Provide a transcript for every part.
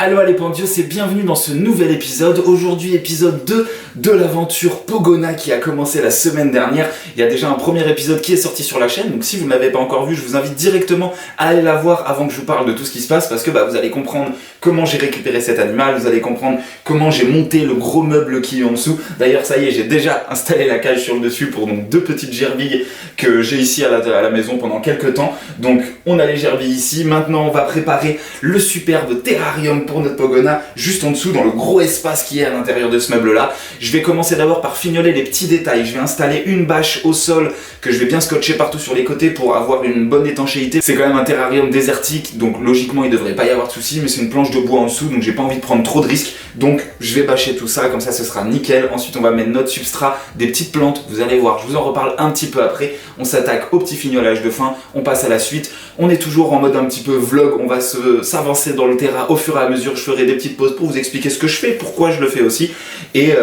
Allo les pendios, c'est bienvenue dans ce nouvel épisode. Aujourd'hui, épisode 2 de l'aventure Pogona qui a commencé la semaine dernière. Il y a déjà un premier épisode qui est sorti sur la chaîne, donc si vous ne l'avez pas encore vu, je vous invite directement à aller la voir avant que je vous parle de tout ce qui se passe, parce que vous allez comprendre comment j'ai récupéré cet animal, vous allez comprendre comment j'ai monté le gros meuble qui est en dessous. D'ailleurs, ça y est, j'ai déjà installé la cage sur le dessus pour donc 2 petites gerbilles que j'ai ici à la maison pendant quelques temps. Donc on a les gerbilles ici, maintenant on va préparer le superbe terrarium pour notre Pogona, juste en dessous dans le gros espace qui est à l'intérieur de ce meuble là. Je vais commencer d'abord par fignoler les petits détails. Je vais installer une bâche au sol que je vais bien scotcher partout sur les côtés pour avoir une bonne étanchéité. C'est quand même un terrarium désertique, donc logiquement il devrait pas y avoir de soucis, mais c'est une planche de bois en dessous, donc j'ai pas envie de prendre trop de risques, donc je vais bâcher tout ça, comme ça ce sera nickel. Ensuite on va mettre notre substrat, des petites plantes, vous allez voir, je vous en reparle un petit peu après. On s'attaque au petit fignolage de fin, on passe à la suite. On est toujours en mode un petit peu vlog, on va s'avancer dans le terrain au fur et à mesure. Je ferai des petites pauses pour vous expliquer ce que je fais, pourquoi je le fais aussi. Et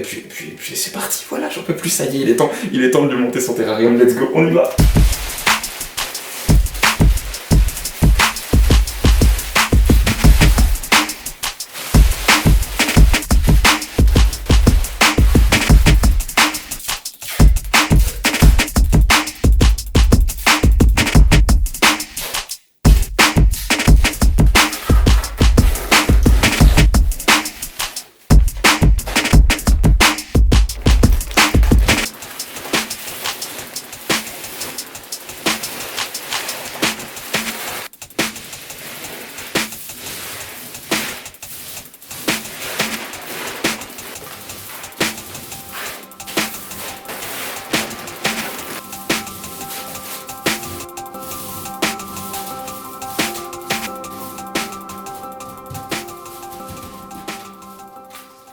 puis c'est parti, voilà, j'en peux plus, ça y est, il est temps de lui monter son terrarium, let's go, on y va.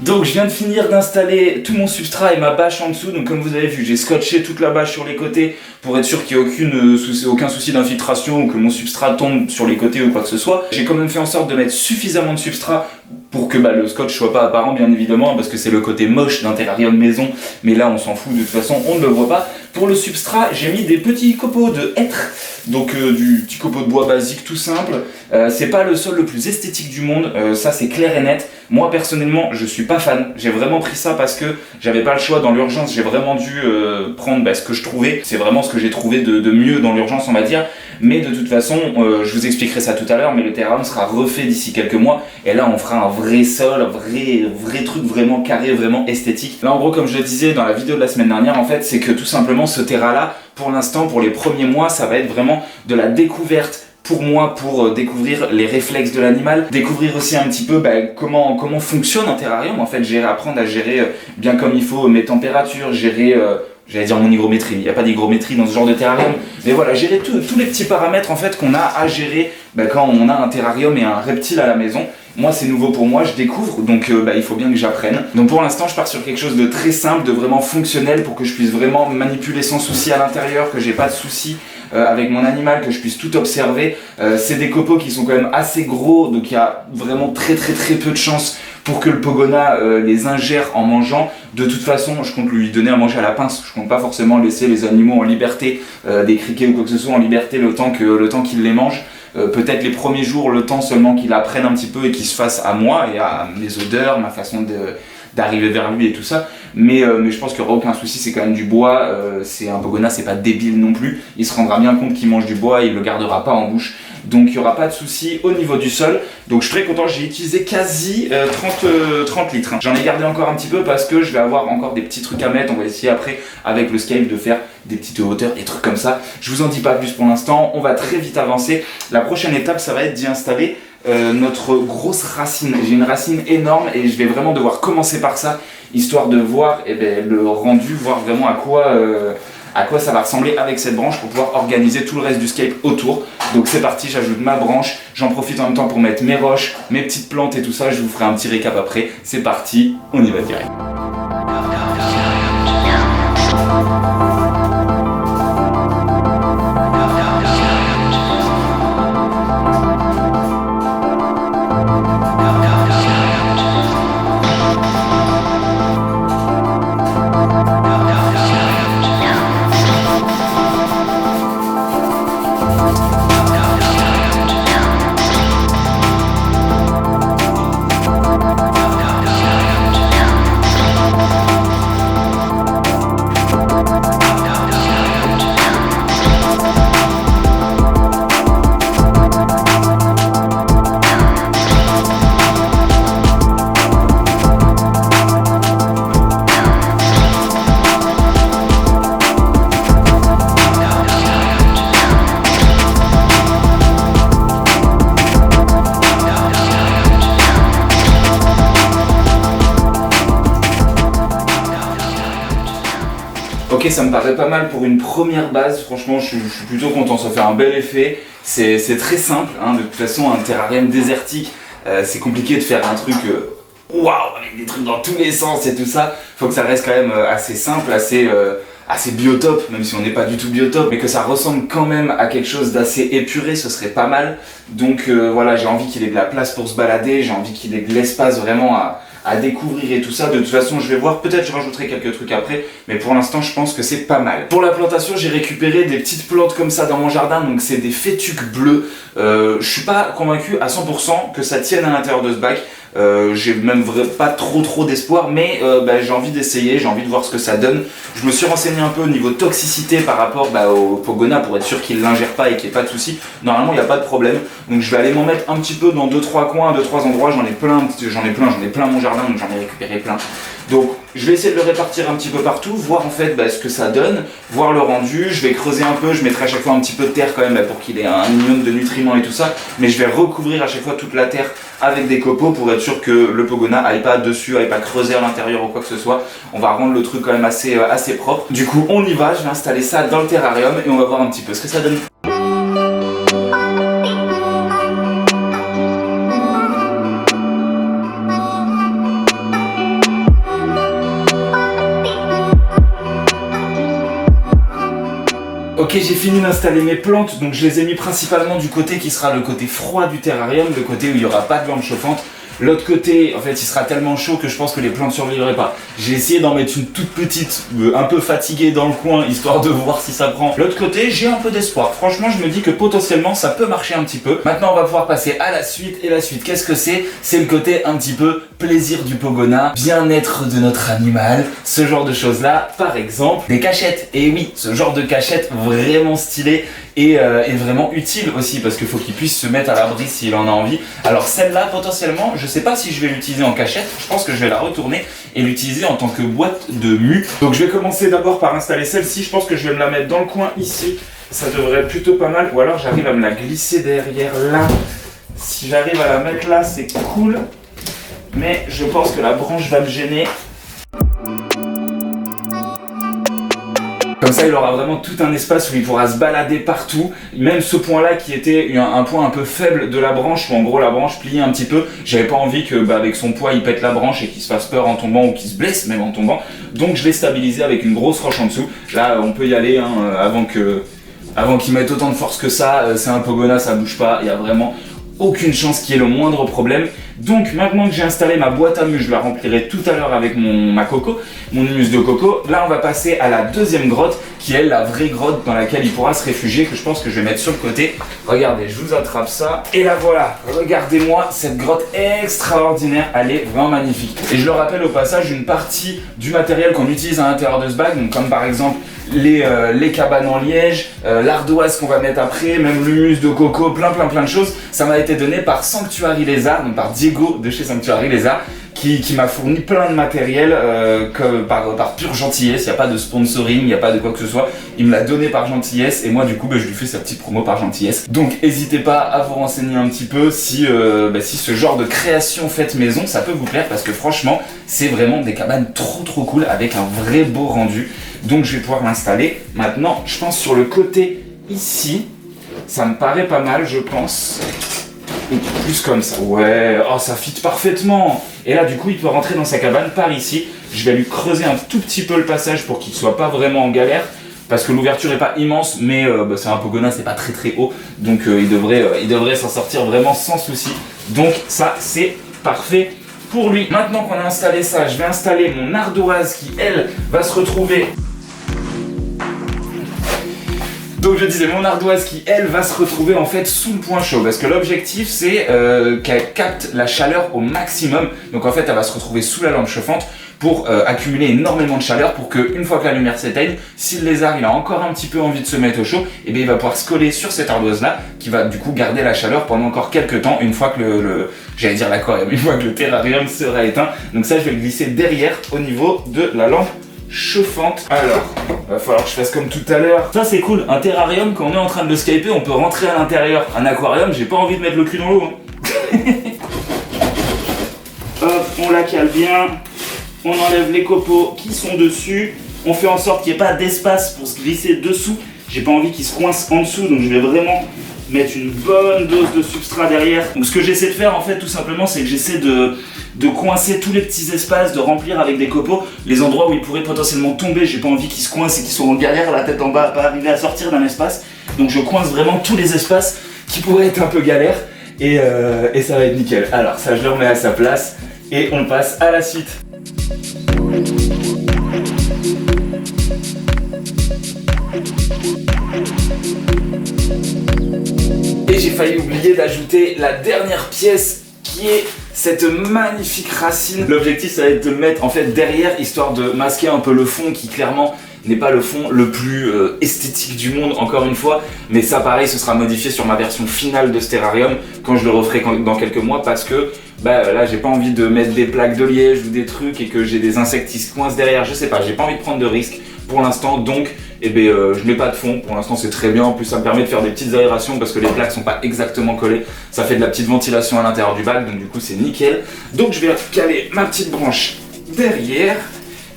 Donc je viens de finir d'installer tout mon substrat et ma bâche en dessous. Donc comme vous avez vu, j'ai scotché toute la bâche sur les côtés pour être sûr qu'il n'y ait aucun souci d'infiltration ou que mon substrat tombe sur les côtés ou quoi que ce soit. J'ai quand même fait en sorte de mettre suffisamment de substrat pour que le scotch soit pas apparent, bien évidemment, parce que c'est le côté moche d'un terrarium maison, mais là on s'en fout, de toute façon on ne le voit pas. Pour le substrat, j'ai mis des petits copeaux de hêtre, donc du petit copeau de bois basique tout simple. C'est pas le sol le plus esthétique du monde, ça c'est clair et net. Moi personnellement je suis pas fan, j'ai vraiment pris ça parce que j'avais pas le choix dans l'urgence, j'ai vraiment dû prendre ce que je trouvais, c'est vraiment ce que j'ai trouvé de mieux dans l'urgence on va dire. Mais de toute façon, je vous expliquerai ça tout à l'heure, mais le terrarium sera refait d'ici quelques mois, et là on fera un vrai sol, un vrai truc vraiment carré, vraiment esthétique. Là en gros, comme je le disais dans la vidéo de la semaine dernière, en fait, c'est que tout simplement ce terrain là, pour l'instant, pour les premiers mois, ça va être vraiment de la découverte pour moi, pour découvrir les réflexes de l'animal, découvrir aussi un petit peu comment fonctionne un terrarium, en fait, apprendre à gérer bien comme il faut mes températures, gérer... j'allais dire mon hygrométrie, il n'y a pas d'hygrométrie dans ce genre de terrarium, mais voilà, gérer tous les petits paramètres en fait qu'on a à gérer quand on a un terrarium et un reptile à la maison. Moi c'est nouveau pour moi, je découvre, donc il faut bien que j'apprenne. Donc pour l'instant je pars sur quelque chose de très simple, de vraiment fonctionnel pour que je puisse vraiment manipuler sans souci à l'intérieur, que j'ai pas de soucis avec mon animal, que je puisse tout observer. C'est des copeaux qui sont quand même assez gros, donc il y a vraiment très peu de chances pour que le Pogona les ingère en mangeant. De toute façon, je compte lui donner à manger à la pince, je compte pas forcément laisser les animaux en liberté, des criquets ou quoi que ce soit en liberté le temps qu'ils les mangent. Peut-être les premiers jours, le temps seulement qu'il apprenne un petit peu et qu'il se fasse à moi et à mes odeurs, ma façon d'arriver vers lui et tout ça, mais je pense qu'il n'y aura aucun souci, c'est quand même du bois, c'est un Pogona, c'est pas débile non plus, il se rendra bien compte qu'il mange du bois, il le gardera pas en bouche, donc il n'y aura pas de souci au niveau du sol. Donc je suis très content, j'ai utilisé quasi 30 litres, J'en ai gardé encore un petit peu parce que je vais avoir encore des petits trucs à mettre, on va essayer après avec le Skype de faire des petites hauteurs, des trucs comme ça. Je vous en dis pas plus pour l'instant, on va très vite avancer. La prochaine étape, ça va être d'y installer notre grosse racine. J'ai une racine énorme et je vais vraiment devoir commencer par ça, histoire de voir le rendu, voir vraiment à quoi ça va ressembler avec cette branche pour pouvoir organiser tout le reste du scape autour. Donc c'est parti, j'ajoute ma branche, j'en profite en même temps pour mettre mes roches, mes petites plantes et tout ça, je vous ferai un petit récap après. C'est parti, on y va direct. Ok, ça me paraît pas mal pour une première base, franchement je suis plutôt content, ça fait un bel effet, c'est très simple, hein. De toute façon un terrarium désertique, c'est compliqué de faire un truc waouh, avec des trucs dans tous les sens et tout ça, faut que ça reste quand même assez simple, assez biotope, même si on n'est pas du tout biotope, mais que ça ressemble quand même à quelque chose d'assez épuré, ce serait pas mal. Donc voilà, j'ai envie qu'il ait de la place pour se balader, j'ai envie qu'il ait de l'espace vraiment à découvrir et tout ça. De toute façon, je vais voir, peut-être je rajouterai quelques trucs après, mais pour l'instant, je pense que c'est pas mal. Pour la plantation, j'ai récupéré des petites plantes comme ça dans mon jardin, donc c'est des fétuques bleus. Je suis pas convaincu à 100% que ça tienne à l'intérieur de ce bac. J'ai même pas trop d'espoir, mais j'ai envie d'essayer, j'ai envie de voir ce que ça donne. Je me suis renseigné un peu au niveau toxicité par rapport au Pogona pour être sûr qu'il l'ingère pas et qu'il n'y ait pas de soucis. Normalement il n'y a pas de problème, donc je vais aller m'en mettre un petit peu dans 2-3 coins, 2-3 endroits. J'en ai plein à mon jardin, donc j'en ai récupéré plein. Donc je vais essayer de le répartir un petit peu partout, voir en fait ce que ça donne, voir le rendu. Je vais creuser un peu, je mettrai à chaque fois un petit peu de terre quand même pour qu'il ait un minimum de nutriments et tout ça, mais je vais recouvrir à chaque fois toute la terre avec des copeaux pour être sûr que le Pogona aille pas dessus, aille pas creuser à l'intérieur ou quoi que ce soit. On va rendre le truc quand même assez propre. Du coup on y va, je vais installer ça dans le terrarium et on va voir un petit peu ce que ça donne. Ok, j'ai fini d'installer mes plantes, donc je les ai mis principalement du côté qui sera le côté froid du terrarium, le côté où il n'y aura pas de lampe chauffante. L'autre côté, en fait, il sera tellement chaud que je pense que les plantes ne survivraient pas. J'ai essayé d'en mettre une toute petite, un peu fatiguée dans le coin, histoire de voir si ça prend. L'autre côté, j'ai un peu d'espoir. Franchement, je me dis que potentiellement, ça peut marcher un petit peu. Maintenant, on va pouvoir passer à la suite. Et la suite, qu'est-ce que c'est? C'est le côté un petit peu plaisir du Pogona, bien-être de notre animal, ce genre de choses-là. Par exemple, des cachettes. Et oui, ce genre de cachettes vraiment stylées et vraiment utile aussi, parce qu'il faut qu'il puisse se mettre à l'abri s'il en a envie. Alors celle-là, potentiellement, je sais pas si je vais l'utiliser en cachette, je pense que je vais la retourner et l'utiliser en tant que boîte de mue. Donc je vais commencer d'abord par installer celle-ci, je pense que je vais me la mettre dans le coin ici, ça devrait être plutôt pas mal, ou alors j'arrive à me la glisser derrière là. Si j'arrive à la mettre là, c'est cool, mais je pense que la branche va me gêner. Comme ça, il aura vraiment tout un espace où il pourra se balader partout. Même ce point-là qui était un point un peu faible de la branche, où en gros la branche pliait un petit peu. J'avais pas envie que avec son poids il pète la branche et qu'il se fasse peur en tombant ou qu'il se blesse même en tombant. Donc je l'ai stabilisé avec une grosse roche en dessous. Là, on peut y aller avant qu'il mette autant de force que ça. C'est un Pogona, ça bouge pas. Il y a vraiment aucune chance qu'il y ait le moindre problème. Donc maintenant que j'ai installé ma boîte à mue, je la remplirai tout à l'heure avec mon humus de coco. Là on va passer à la deuxième grotte, qui est la vraie grotte dans laquelle il pourra se réfugier, que je pense que je vais mettre sur le côté. Regardez, je vous attrape ça, et là voilà, regardez-moi cette grotte extraordinaire, elle est vraiment magnifique. Et je le rappelle au passage, une partie du matériel qu'on utilise à l'intérieur de ce bac, donc comme par exemple les cabanes en liège, l'ardoise qu'on va mettre après, même l'humus de coco, plein de choses, ça m'a été donné par Sanctuary Lézard, donc par Diego de chez Sanctuary Lézard, qui m'a fourni plein de matériel par pure gentillesse. Il n'y a pas de sponsoring, il n'y a pas de quoi que ce soit, il me l'a donné par gentillesse et moi du coup je lui fais sa petite promo par gentillesse. Donc n'hésitez pas à vous renseigner un petit peu si ce genre de création faite maison ça peut vous plaire, parce que franchement c'est vraiment des cabanes trop cool avec un vrai beau rendu. Donc je vais pouvoir l'installer. Maintenant je pense sur le côté ici, ça me paraît pas mal, je pense. Plus comme ça, ouais, oh ça fit parfaitement. Et là du coup il peut rentrer dans sa cabane par ici. Je vais lui creuser un tout petit peu le passage pour qu'il soit pas vraiment en galère, parce que l'ouverture est pas immense, mais c'est un Pogona, c'est pas très haut, donc il devrait s'en sortir vraiment sans souci. Donc ça c'est parfait pour lui. Maintenant qu'on a installé ça, je vais installer mon ardoise qui elle va se retrouver. Donc je disais, mon ardoise qui elle va se retrouver en fait sous le point chaud, parce que l'objectif c'est qu'elle capte la chaleur au maximum. Donc en fait elle va se retrouver sous la lampe chauffante pour accumuler énormément de chaleur, pour qu'une fois que la lumière s'éteigne, si le lézard il a encore un petit peu envie de se mettre au chaud, et bien il va pouvoir se coller sur cette ardoise là qui va du coup garder la chaleur pendant encore quelques temps, une fois que j'allais dire l'aquarium, une fois que le terrarium sera éteint. Donc ça je vais le glisser derrière au niveau de la lampe chauffante. Alors, va falloir que je fasse comme tout à l'heure. Ça c'est cool, un terrarium, quand on est en train de le skyper, on peut rentrer à l'intérieur. Un aquarium, j'ai pas envie de mettre le cul dans l'eau. Hop, on la cale bien. On enlève les copeaux qui sont dessus. On fait en sorte qu'il n'y ait pas d'espace pour se glisser dessous. J'ai pas envie qu'il se coince en dessous, donc je vais vraiment mettre une bonne dose de substrat derrière. Donc ce que j'essaie de faire en fait tout simplement, c'est que j'essaie de coincer tous les petits espaces, de remplir avec des copeaux les endroits où ils pourraient potentiellement tomber. J'ai pas envie qu'ils se coincent et qu'ils soient en galère, la tête en bas, à pas arriver à sortir d'un espace. Donc je coince vraiment tous les espaces qui pourraient être un peu galères et ça va être nickel. Alors ça, je le remets à sa place et on passe à la suite. Et j'ai failli oublier d'ajouter la dernière pièce qui est cette magnifique racine. L'objectif, ça va être de le mettre en fait derrière, histoire de masquer un peu le fond qui clairement n'est pas le fond le plus esthétique du monde, encore une fois. Mais ça pareil, ce sera modifié sur ma version finale de ce terrarium quand je le referai dans quelques mois, parce que là j'ai pas envie de mettre des plaques de liège ou des trucs et que j'ai des insectes qui se coincent derrière, je sais pas, j'ai pas envie de prendre de risques pour l'instant, donc je n'ai pas de fond, pour l'instant c'est très bien. En plus ça me permet de faire des petites aérations parce que les plaques sont pas exactement collées, ça fait de la petite ventilation à l'intérieur du bac, donc du coup c'est nickel. Donc je vais caler ma petite branche derrière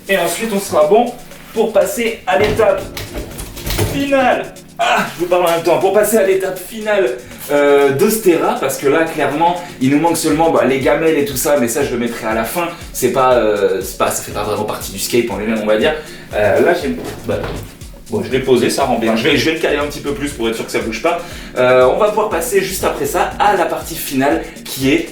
et ensuite on sera bon pour passer à l'étape finale. Ah, je vous parle en même temps. Pour passer à l'étape finale d'Ostera, parce que là clairement il nous manque seulement les gamelles et tout ça, mais ça je le mettrai à la fin. Ça fait pas vraiment partie du scape en lui-même, on va dire. Là j'ai bon, je l'ai posé, ça rend bien. Je vais le caler un petit peu plus pour être sûr que ça bouge pas. On va pouvoir passer juste après ça à la partie finale qui est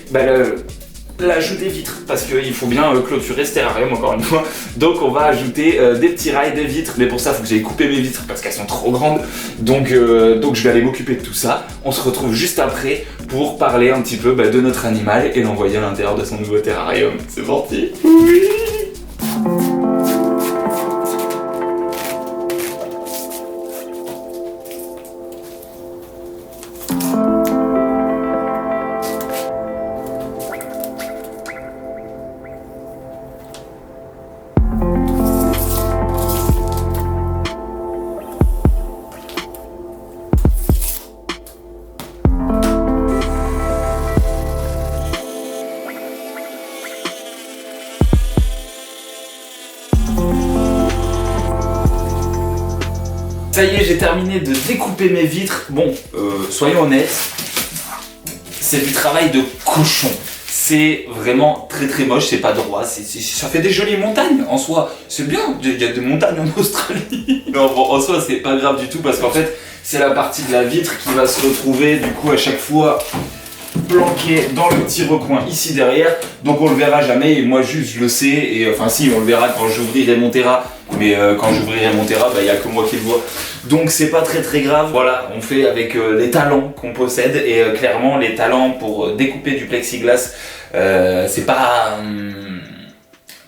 l'ajout des vitres, parce qu'il faut bien clôturer ce terrarium encore une fois. Donc on va ajouter des petits rails, des vitres, mais pour ça il faut que j'aille couper mes vitres parce qu'elles sont trop grandes. Donc je vais aller m'occuper de tout ça. On se retrouve juste après pour parler un petit peu de notre animal et l'envoyer à l'intérieur de son nouveau terrarium. C'est parti. Oui. Ça y est, j'ai terminé de découper mes vitres. Bon, soyons honnêtes, c'est du travail de cochon. C'est vraiment très très moche, c'est pas droit, ça fait des jolies montagnes en soi. C'est bien, il y a des montagnes en Australie. Non, bon, en soi, c'est pas grave du tout parce qu'en fait, c'est la partie de la vitre qui va se retrouver du coup à chaque fois planqué dans le petit recoin ici derrière, donc on le verra jamais et moi juste je le sais, et enfin si, on le verra quand j'ouvrirai mon terra, mais quand j'ouvrirai mon terra, il n'y a que moi qui le vois, donc c'est pas très très grave. Voilà, on fait avec les talents qu'on possède, et clairement les talents pour découper du plexiglas, c'est pas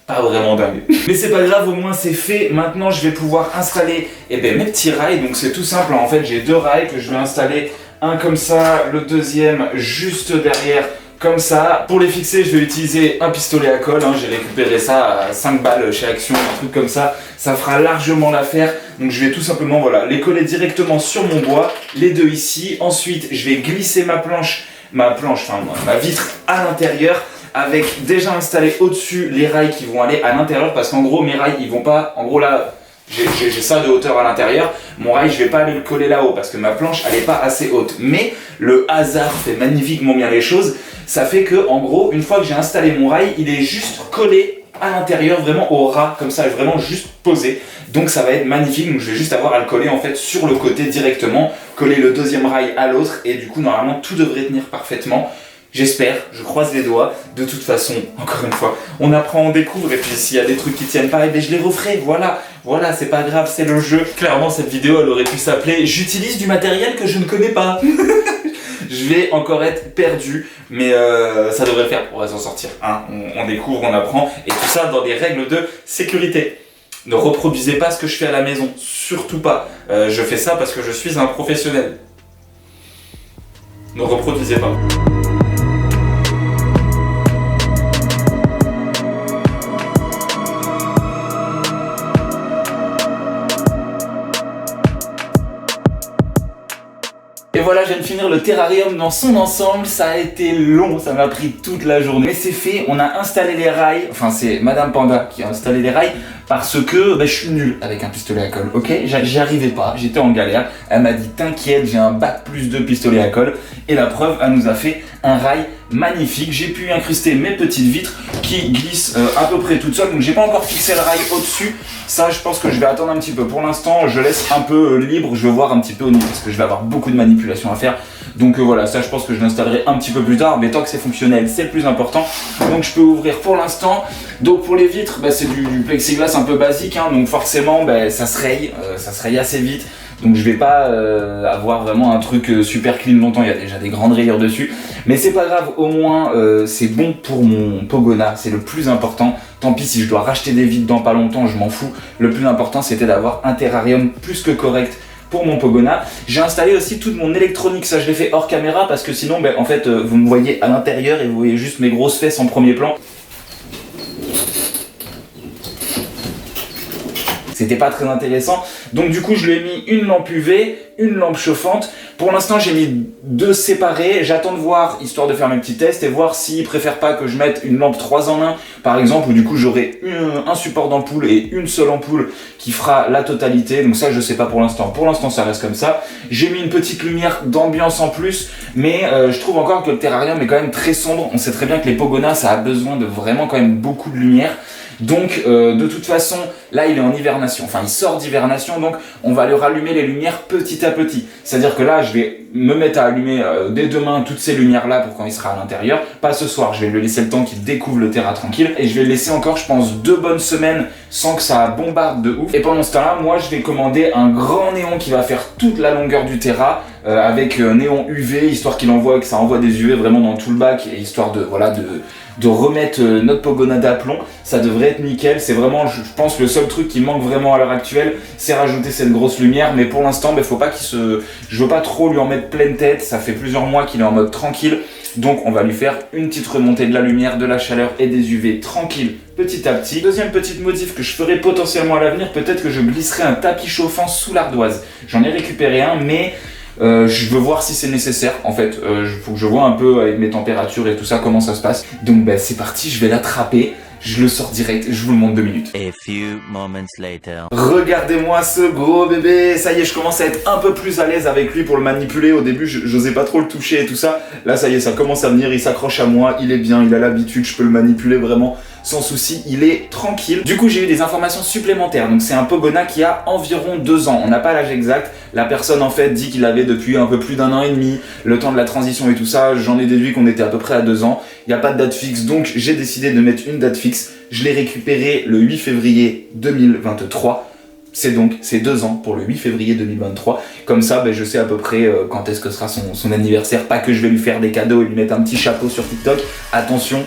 vraiment dingue. Mais c'est pas grave, au moins c'est fait. Maintenant je vais pouvoir installer mes petits rails, donc c'est tout simple, en fait j'ai deux rails que je vais installer. Un comme ça, le deuxième juste derrière, comme ça. Pour les fixer, je vais utiliser un pistolet à colle, j'ai récupéré ça à 5 balles chez Action, un truc comme ça. Ça fera largement l'affaire. Donc je vais tout simplement les coller directement sur mon bois, les deux ici. Ensuite, je vais glisser ma vitre à l'intérieur, avec déjà installé au-dessus les rails qui vont aller à l'intérieur, parce qu'en gros mes rails ils vont pas, en gros là j'ai ça de hauteur à l'intérieur, mon rail je vais pas aller le coller là-haut parce que ma planche elle est pas assez haute, mais le hasard fait magnifiquement bien les choses. Ça fait que en gros une fois que j'ai installé mon rail, il est juste collé à l'intérieur, vraiment au ras comme ça, vraiment juste posé, donc ça va être magnifique. Donc je vais juste avoir à le coller en fait sur le côté directement, coller le deuxième rail à l'autre, et du coup normalement tout devrait tenir parfaitement. J'espère, je croise les doigts. De toute façon, encore une fois, on apprend, on découvre, et puis s'il y a des trucs qui tiennent pas, je les referai, voilà, c'est pas grave, c'est le jeu. Clairement, cette vidéo, elle aurait pu s'appeler « J'utilise du matériel que je ne connais pas ». Je vais encore être perdu, mais ça devrait le faire, on va s'en sortir. On découvre, on apprend, et tout ça dans des règles de sécurité. Ne reproduisez pas ce que je fais à la maison, surtout pas. Je fais ça parce que je suis un professionnel. Ne reproduisez pas. Et voilà, je viens de finir le terrarium dans son ensemble. Ça a été long, ça m'a pris toute la journée. Mais c'est fait, on a installé les rails. Enfin, c'est Madame Panda qui a installé les rails. parce que je suis nul avec un pistolet à colle, ok? J'y arrivais pas, j'étais en galère. Elle m'a dit t'inquiète, j'ai un bac +2 pistolet à colle. Et la preuve, elle nous a fait un rail magnifique. J'ai pu incruster mes petites vitres qui glissent à peu près toutes seules. Donc j'ai pas encore fixé le rail au-dessus. Ça, je pense que je vais attendre un petit peu. Pour l'instant, je laisse un peu libre. Je vais voir un petit peu au niveau parce que je vais avoir beaucoup de manipulations à faire. Donc voilà, ça je pense que je l'installerai un petit peu plus tard, mais tant que c'est fonctionnel, c'est le plus important. Donc je peux ouvrir pour l'instant. Donc pour les vitres, c'est du plexiglas un peu basique, hein, donc forcément ça se raye assez vite. Donc je vais pas avoir vraiment un truc super clean longtemps, il y a déjà des grandes rayures dessus. Mais c'est pas grave, au moins c'est bon pour mon Pogona, c'est le plus important. Tant pis si je dois racheter des vitres dans pas longtemps, je m'en fous. Le plus important c'était d'avoir un terrarium plus que correct pour mon Pogona. J'ai installé aussi toute mon électronique, ça je l'ai fait hors caméra parce que sinon en fait vous me voyez à l'intérieur et vous voyez juste mes grosses fesses en premier plan. C'était pas très intéressant. Donc du coup je lui ai mis une lampe UV, une lampe chauffante. Pour l'instant j'ai mis 2 séparés. J'attends de voir, histoire de faire mes petits tests et voir s'il préfère pas que je mette une lampe 3 en 1 par exemple, où du coup j'aurai un support d'ampoule et une seule ampoule qui fera la totalité. Donc ça je sais pas pour l'instant. Pour l'instant ça reste comme ça. J'ai mis une petite lumière d'ambiance en plus, mais je trouve encore que le terrarium est quand même très sombre. On sait très bien que les Pogonas ça a besoin de vraiment quand même beaucoup de lumière. Donc de toute façon, là il est en hibernation, enfin il sort d'hibernation, donc on va lui rallumer les lumières petit à petit. C'est-à-dire que là je vais me mettre à allumer dès demain toutes ces lumières là pour quand il sera à l'intérieur. Pas ce soir, je vais lui laisser le temps qu'il découvre le terrain tranquille. Et je vais le laisser encore je pense 2 bonnes semaines sans que ça bombarde de ouf. Et pendant ce temps-là, moi je vais commander un grand néon qui va faire toute la longueur du terrain avec néon UV, histoire qu'il envoie, que ça envoie des UV vraiment dans tout le bac, et histoire de remettre notre Pogona d'aplomb. Ça devrait être nickel. C'est vraiment, je pense, le seul truc qui manque vraiment à l'heure actuelle, c'est rajouter cette grosse lumière. Mais pour l'instant, faut pas je veux pas trop lui en mettre pleine tête. Ça fait plusieurs mois qu'il est en mode tranquille. Donc on va lui faire une petite remontée de la lumière, de la chaleur et des UV tranquille petit à petit. Deuxième petite modif que je ferai potentiellement à l'avenir, peut-être que je glisserai un tapis chauffant sous l'ardoise. J'en ai récupéré un, mais je veux voir si c'est nécessaire en fait. Faut que je vois un peu avec mes températures et tout ça comment ça se passe. Donc c'est parti, je vais l'attraper. Je le sors direct, je vous le montre 2 minutes. A few moments later. Regardez-moi ce gros bébé. Ça y est, je commence à être un peu plus à l'aise avec lui pour le manipuler. Au début, j'osais pas trop le toucher et tout ça. Là, ça y est, ça commence à venir. Il s'accroche à moi. Il est bien, il a l'habitude. Je peux le manipuler vraiment sans souci. Il est tranquille. Du coup, j'ai eu des informations supplémentaires. Donc, c'est un Pogona qui a environ 2 ans. On n'a pas l'âge exact. La personne, en fait, dit qu'il l'avait depuis un peu plus d'1 an et demi. Le temps de la transition et tout ça, j'en ai déduit qu'on était à peu près à 2 ans. Il n'y a pas de date fixe, donc j'ai décidé de mettre une date fixe. Je l'ai récupéré le 8 février 2023. C'est 2 ans pour le 8 février 2023. Comme ça, je sais à peu près quand est-ce que sera son anniversaire. Pas que je vais lui faire des cadeaux et lui mettre un petit chapeau sur TikTok. Attention,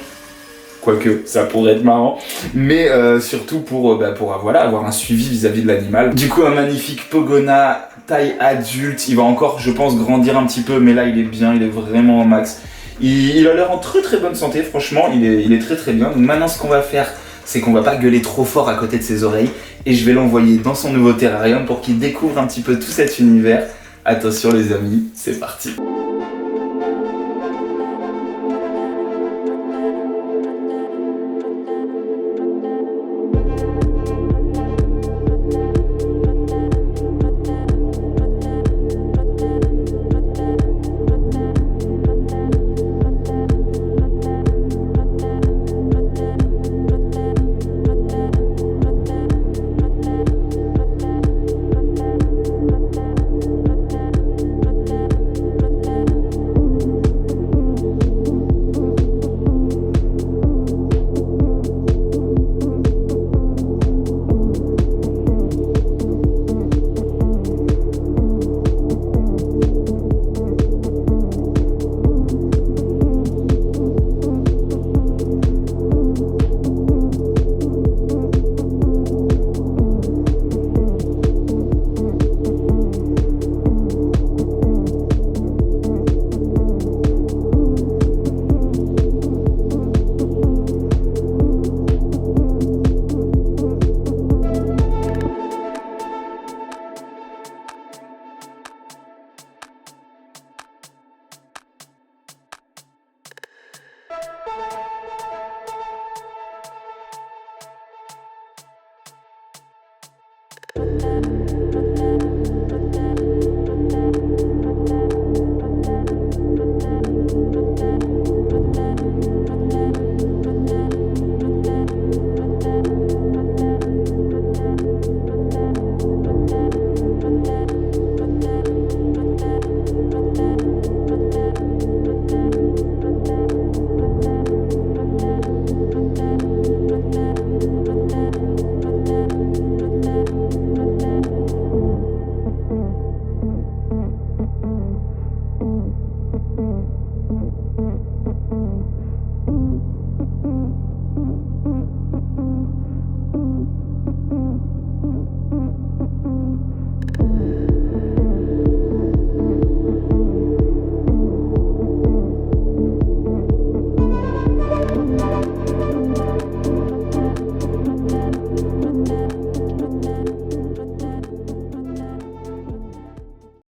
quoique ça pourrait être marrant. Mais surtout pour avoir un suivi vis-à-vis de l'animal. Du coup, un magnifique Pogona taille adulte. Il va encore, je pense, grandir un petit peu. Mais là, il est bien, il est vraiment au max. Il a l'air en très très bonne santé, franchement, il est très très bien. Donc maintenant ce qu'on va faire, c'est qu'on va pas gueuler trop fort à côté de ses oreilles et je vais l'envoyer dans son nouveau terrarium pour qu'il découvre un petit peu tout cet univers. Attention les amis, c'est parti.